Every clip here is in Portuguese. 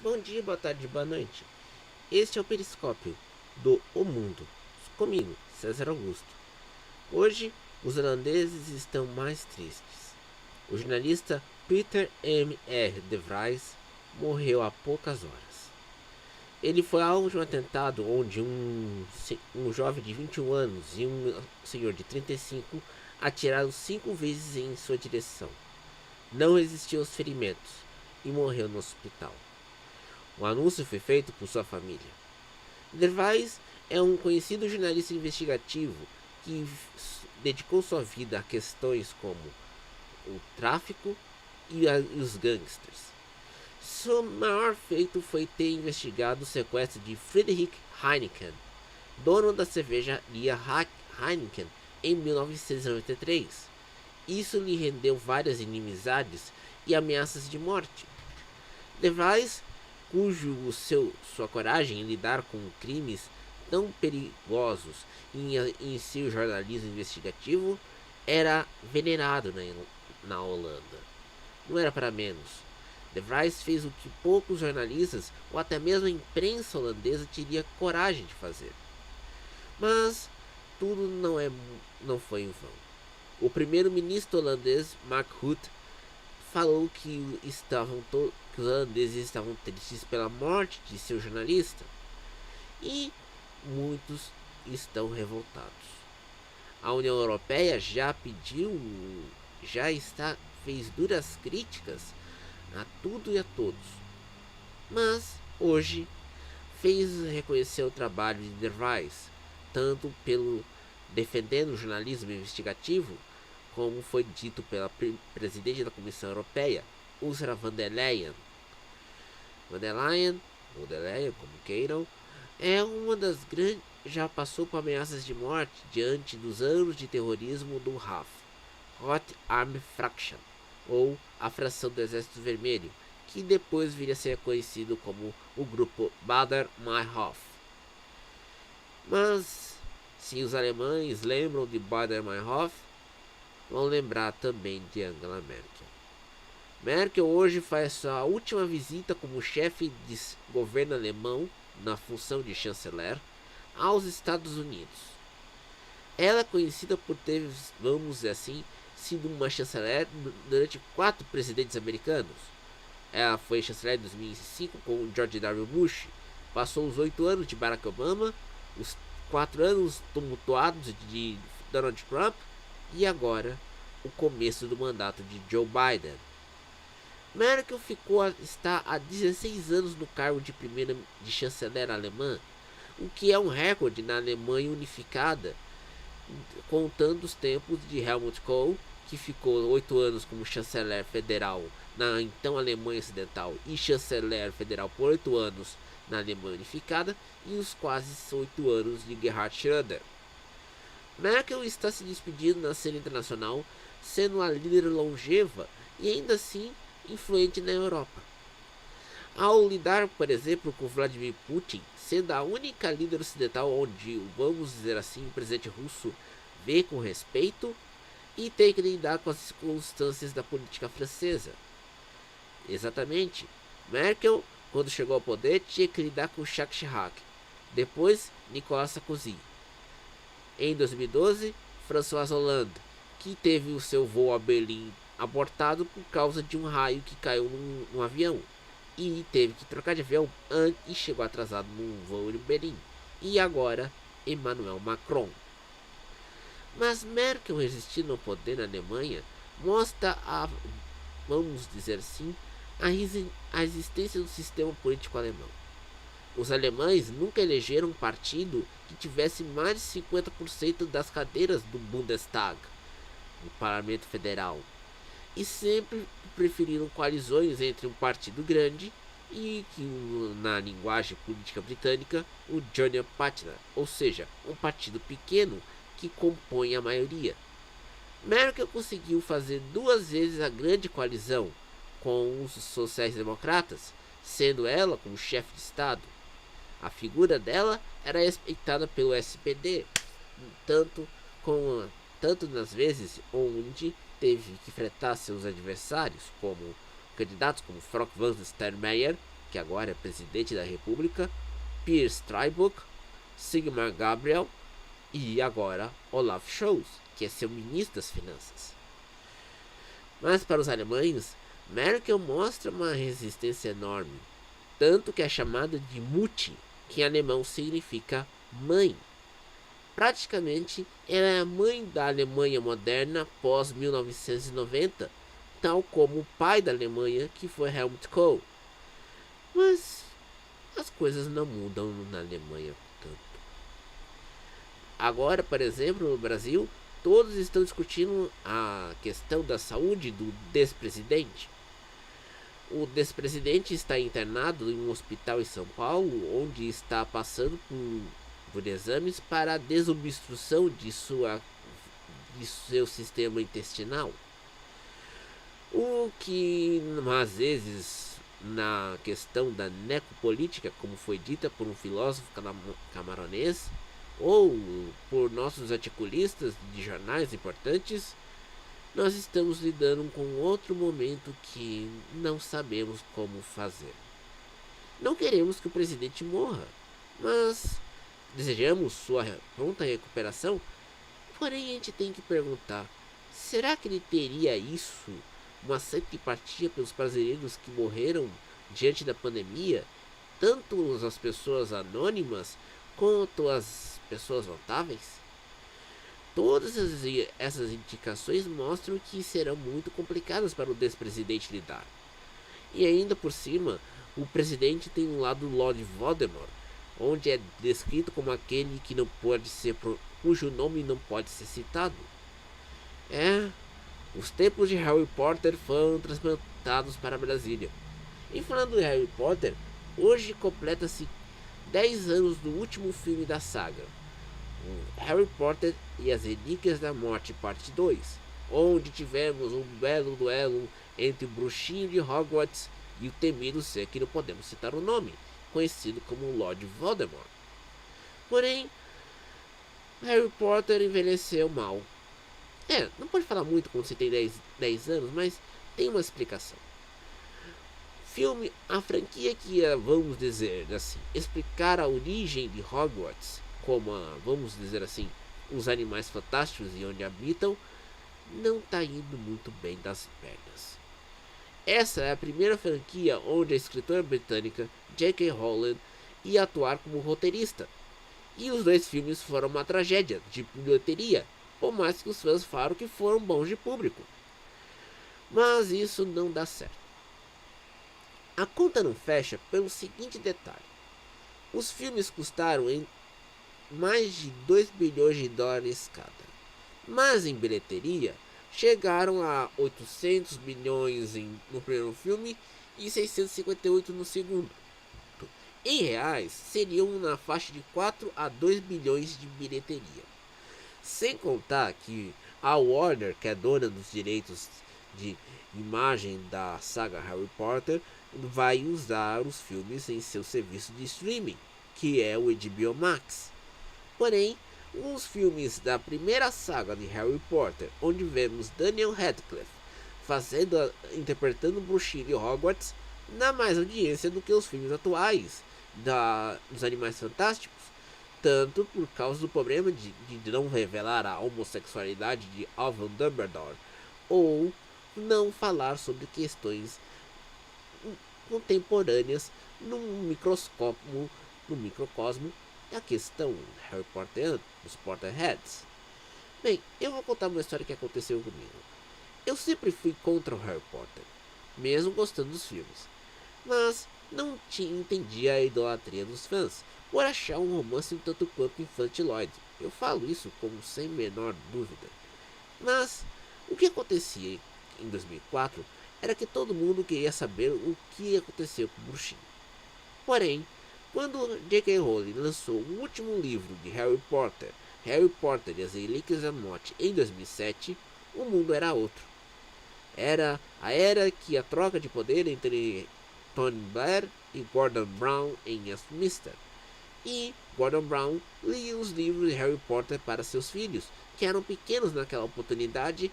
Bom dia, boa tarde, boa noite. Este é o Periscópio do O Mundo. Comigo, César Augusto. Hoje, os holandeses estão mais tristes. O jornalista Peter M. R. de Vries morreu há poucas horas. Ele foi alvo de um atentado onde um jovem de 21 anos e um senhor de 35 atiraram 5 vezes em sua direção. Não resistiu aos ferimentos e morreu no hospital. O anúncio foi feito por sua família. Gervais é um conhecido jornalista investigativo que dedicou sua vida a questões como o tráfico e os gangsters. Seu maior feito foi ter investigado o sequestro de Friedrich Heineken, dono da cervejaria Heineken, em 1993. Isso lhe rendeu várias inimizades e ameaças de morte. Devrais, sua coragem em lidar com crimes tão perigosos em seu jornalismo investigativo era venerado na Holanda. Não era para menos. De Vries fez o que poucos jornalistas ou até mesmo a imprensa holandesa teria coragem de fazer. Mas tudo não foi em vão. O primeiro-ministro holandês Mark Rutte falou que os holandeses estavam tristes pela morte de seu jornalista e muitos estão revoltados. A União Europeia fez duras críticas a tudo e a todos, mas hoje fez reconhecer o trabalho de De Vries, tanto pelo defendendo o jornalismo investigativo, como foi dito pela presidente da Comissão Europeia, Ursula von der Leyen. Von der Leyen, como queiram, é uma das grandes. Já passou por ameaças de morte diante dos anos de terrorismo do RAF, Hot Army Fraction, ou a fração do Exército Vermelho, que depois viria a ser conhecido como o grupo Baader-Meinhof. Mas, se os alemães lembram de Baader-Meinhof, vão lembrar também de Angela Merkel. Merkel hoje faz sua última visita como chefe de governo alemão na função de chanceler aos Estados Unidos. Ela é conhecida por ter, vamos dizer assim, sido uma chanceler durante 4 presidentes americanos. Ela foi chanceler em 2005 com George W. Bush, passou os 8 anos de Barack Obama, os 4 anos tumultuados de Donald Trump e agora o começo do mandato de Joe Biden. Merkel está há 16 anos no cargo de primeira de chanceler alemã, o que é um recorde na Alemanha unificada, contando os tempos de Helmut Kohl, que ficou 8 anos como chanceler federal na então Alemanha Ocidental e chanceler federal por 8 anos na Alemanha unificada, e os quase 8 anos de Gerhard Schröder. Merkel está se despedindo na cena internacional, sendo uma líder longeva e ainda assim influente na Europa. Ao lidar, por exemplo, com Vladimir Putin, sendo a única líder ocidental onde, vamos dizer assim, o presidente russo vê com respeito e tem que lidar com as circunstâncias da política francesa. Exatamente. Merkel, quando chegou ao poder, tinha que lidar com Jacques Chirac. Depois, Nicolas Sarkozy. Em 2012, François Hollande, que teve o seu voo a Berlim abortado por causa de um raio que caiu num avião e teve que trocar de avião e chegou atrasado num voo em Berlim. E agora, Emmanuel Macron. Mas Merkel resistindo ao poder na Alemanha mostra vamos dizer assim, a resistência do sistema político alemão. Os alemães nunca elegeram um partido que tivesse mais de 50% das cadeiras do Bundestag, no Parlamento Federal, e sempre preferiram coalizões entre um partido grande e, que na linguagem política britânica, o Junior Partner, ou seja, um partido pequeno que compõe a maioria. Merkel conseguiu fazer 2 vezes a grande coalizão com os sociais-democratas, sendo ela como chefe de Estado. A figura dela era respeitada pelo SPD, tanto nas vezes onde teve que enfrentar seus adversários, como candidatos como Frank-Walter Steinmeier que agora é presidente da República, Piers Steinbrück, Sigmar Gabriel e agora Olaf Scholz, que é seu ministro das Finanças. Mas para os alemães, Merkel mostra uma resistência enorme, tanto que é chamada de Mutti, que em alemão significa mãe. Praticamente, ela é a mãe da Alemanha moderna pós 1990, tal como o pai da Alemanha, que foi Helmut Kohl. Mas as coisas não mudam na Alemanha tanto. Agora, por exemplo, no Brasil, todos estão discutindo a questão da saúde do despresidente. O despresidente está internado em um hospital em São Paulo, onde está passando por exames para a desobstrução de seu sistema intestinal. O que às vezes, na questão da necropolítica, como foi dita por um filósofo camaronês, ou por nossos articulistas de jornais importantes, nós estamos lidando com outro momento que não sabemos como fazer. Não queremos que o presidente morra, mas desejamos sua pronta recuperação. Porém, a gente tem que perguntar: será que ele teria uma santa empatia pelos brasileiros que morreram diante da pandemia, tanto as pessoas anônimas quanto as pessoas notáveis? Todas essas indicações mostram que serão muito complicadas para o despresidente lidar. E ainda por cima, o presidente tem um lado Lord Voldemort, onde é descrito como aquele que não pode ser, cujo nome não pode ser citado. Os tempos de Harry Potter foram transplantados para Brasília. E falando de Harry Potter, hoje completa-se 10 anos do último filme da saga, Harry Potter e as Relíquias da Morte, parte 2, onde tivemos um belo duelo entre o bruxinho de Hogwarts e o temido ser que não podemos citar o nome, conhecido como Lord Voldemort. Porém, Harry Potter envelheceu mal. Não pode falar muito quando você tem 10 anos, mas tem uma explicação. A franquia que ia, vamos dizer assim, explicar a origem de Hogwarts, como vamos dizer assim, os animais fantásticos e onde habitam, não está indo muito bem das pernas. Essa é a primeira franquia onde a escritora britânica J.K. Rowling ia atuar como roteirista. E os 2 filmes foram uma tragédia de bilheteria, por mais que os fãs falaram que foram bons de público. Mas isso não dá certo. A conta não fecha pelo seguinte detalhe: os filmes custaram mais de 2 bilhões de dólares cada, mas em bilheteria chegaram a 800 milhões no primeiro filme e 658 no segundo. Em reais, seriam na faixa de 4 a 2 bilhões de bilheteria. Sem contar que a Warner, que é dona dos direitos de imagem da saga Harry Potter, vai usar os filmes em seu serviço de streaming, que é o HBO Max. Porém, os filmes da primeira saga de Harry Potter, onde vemos Daniel Radcliffe interpretando o bruxinho de Hogwarts, dá mais audiência do que os filmes atuais dos Animais Fantásticos, tanto por causa do problema de não revelar a homossexualidade de Alvin Dumbledore, ou não falar sobre questões contemporâneas no microcosmo da questão Harry Potter, dos Potterheads. Bem, eu vou contar uma história que aconteceu comigo. Eu sempre fui contra o Harry Potter, mesmo gostando dos filmes, mas não entendia a idolatria dos fãs por achar um romance um tanto quanto infantiloide. Eu falo isso como sem menor dúvida. Mas o que acontecia em 2004 era que todo mundo queria saber o que aconteceu com o bruxinho. Porém, quando J.K. Rowling lançou o último livro de Harry Potter e as Relíquias da Morte em 2007, o mundo era outro. Era a era que a troca de poder entre Tony Blair e Gordon Brown em Westminster. E Gordon Brown lia os livros de Harry Potter para seus filhos, que eram pequenos naquela oportunidade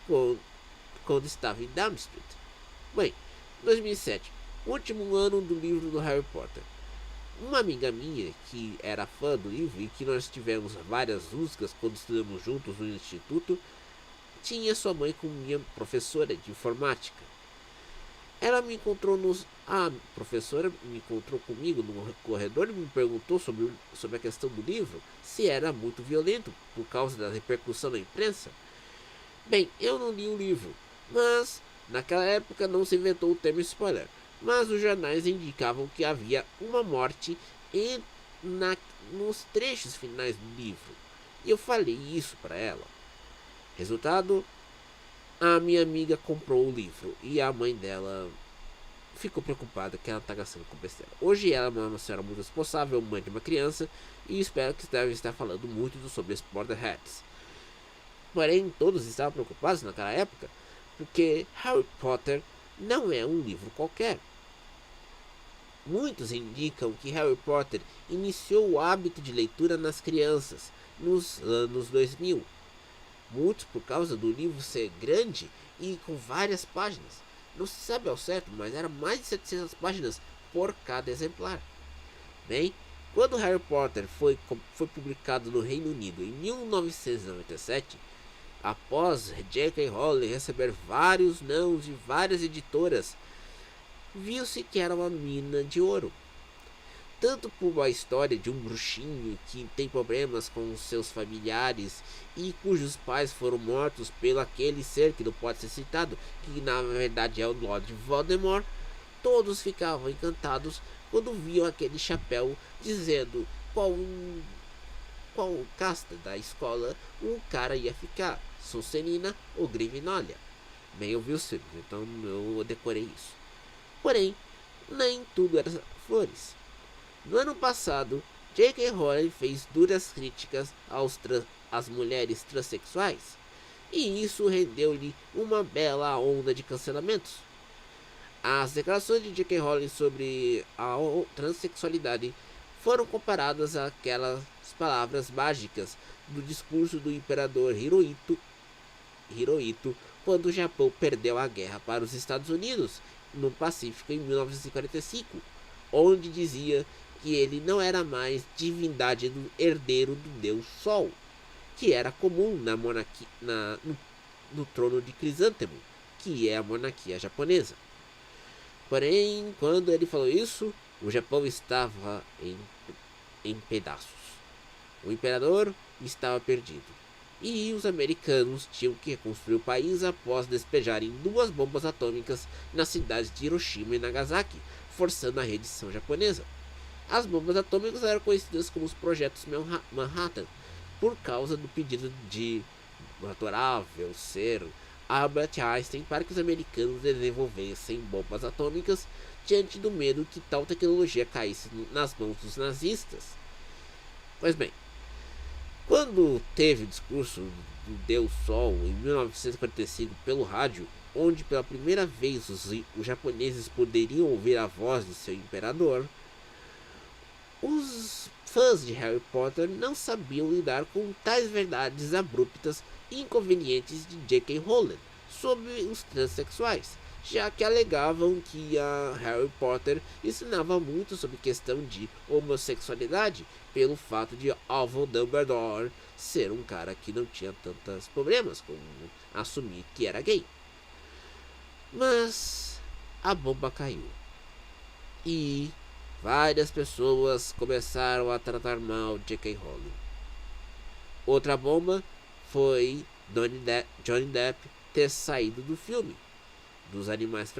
quando estava em Downing Street. Bem, 2007, último ano do livro do Harry Potter. Uma amiga minha, que era fã do livro e que nós tivemos várias músicas quando estudamos juntos no instituto, tinha sua mãe como minha professora de informática. Ela me encontrou A professora me encontrou comigo no corredor e me perguntou sobre a questão do livro, se era muito violento por causa da repercussão na imprensa. Bem, eu não li o livro, mas naquela época não se inventou o termo spoiler, mas os jornais indicavam que havia uma morte nos trechos finais do livro. E eu falei isso para ela. Resultado, a minha amiga comprou o livro e a mãe dela ficou preocupada que ela está gastando com besteira. Hoje ela é uma senhora muito responsável, mãe de uma criança, e espero que deve estar falando muito sobre os Potterheads. Porém, todos estavam preocupados naquela época, porque Harry Potter não é um livro qualquer. Muitos indicam que Harry Potter iniciou o hábito de leitura nas crianças nos anos 2000. Muitos por causa do livro ser grande e com várias páginas. Não se sabe ao certo, mas era mais de 700 páginas por cada exemplar. Bem, quando Harry Potter foi publicado no Reino Unido em 1997, após J.K. Rowling receber vários nãos de várias editoras, viu-se que era uma mina de ouro. Tanto por uma história de um bruxinho que tem problemas com seus familiares e cujos pais foram mortos pelo aquele ser que não pode ser citado, que na verdade é o Lord Voldemort, todos ficavam encantados quando viam aquele chapéu dizendo qual casta da escola um cara ia ficar, Sonserina ou Grifinória. Bem, eu vi os filmes, então eu decorei isso. Porém, nem tudo era flores. No ano passado, J.K. Rowling fez duras críticas às mulheres transexuais, e isso rendeu-lhe uma bela onda de cancelamentos. As declarações de J.K. Rowling sobre a transexualidade foram comparadas àquelas palavras mágicas do discurso do imperador Hirohito quando o Japão perdeu a guerra para os Estados Unidos no Pacífico em 1945, onde dizia que ele não era mais divindade do herdeiro do deus Sol, que era comum na monarquia, no trono de Crisântemo, que é a monarquia japonesa. Porém, quando ele falou isso, o Japão estava em pedaços. O imperador estava perdido. E os americanos tinham que reconstruir o país após despejarem 2 bombas atômicas nas cidades de Hiroshima e Nagasaki, forçando a rendição japonesa. As bombas atômicas eram conhecidas como os projetos Manhattan, por causa do pedido de adorável ser Albert Einstein para que os americanos desenvolvessem bombas atômicas diante do medo que tal tecnologia caísse nas mãos dos nazistas. Pois bem, quando teve o discurso do Deus Sol em 1945 pelo rádio, onde pela primeira vez os japoneses poderiam ouvir a voz de seu imperador, os fãs de Harry Potter não sabiam lidar com tais verdades abruptas e inconvenientes de J.K. Rowling sobre os transexuais, já que alegavam que a Harry Potter ensinava muito sobre questão de homossexualidade pelo fato de Alvo Dumbledore ser um cara que não tinha tantos problemas como assumir que era gay. Mas a bomba caiu e várias pessoas começaram a tratar mal de J.K. Rowling. Outra bomba foi Johnny Depp ter saído do filme dos Animais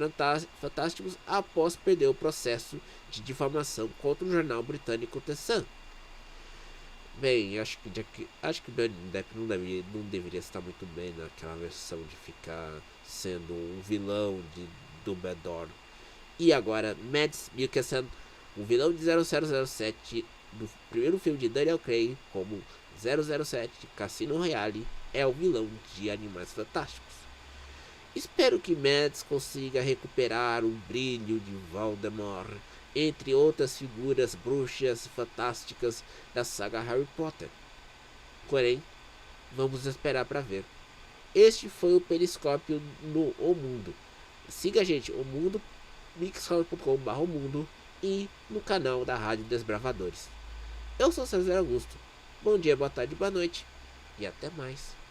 Fantásticos após perder o processo de difamação contra o jornal britânico The Sun. Bem, acho que Johnny Depp não deveria estar muito bem naquela versão de ficar sendo um vilão de Dumbledore. E agora, Mads Mikkelsen, o vilão de 0007 do primeiro filme de Daniel Craig, como 007 Cassino Royale, é o vilão de Animais Fantásticos. Espero que Mads consiga recuperar o brilho de Voldemort, entre outras figuras bruxas fantásticas da saga Harry Potter. Porém, vamos esperar para ver. Este foi o Periscópio no O Mundo. Siga a gente, O Mundo mixcloud.com/mundo e no canal da Rádio Desbravadores. Eu sou César Augusto. Bom dia, boa tarde, boa noite e até mais.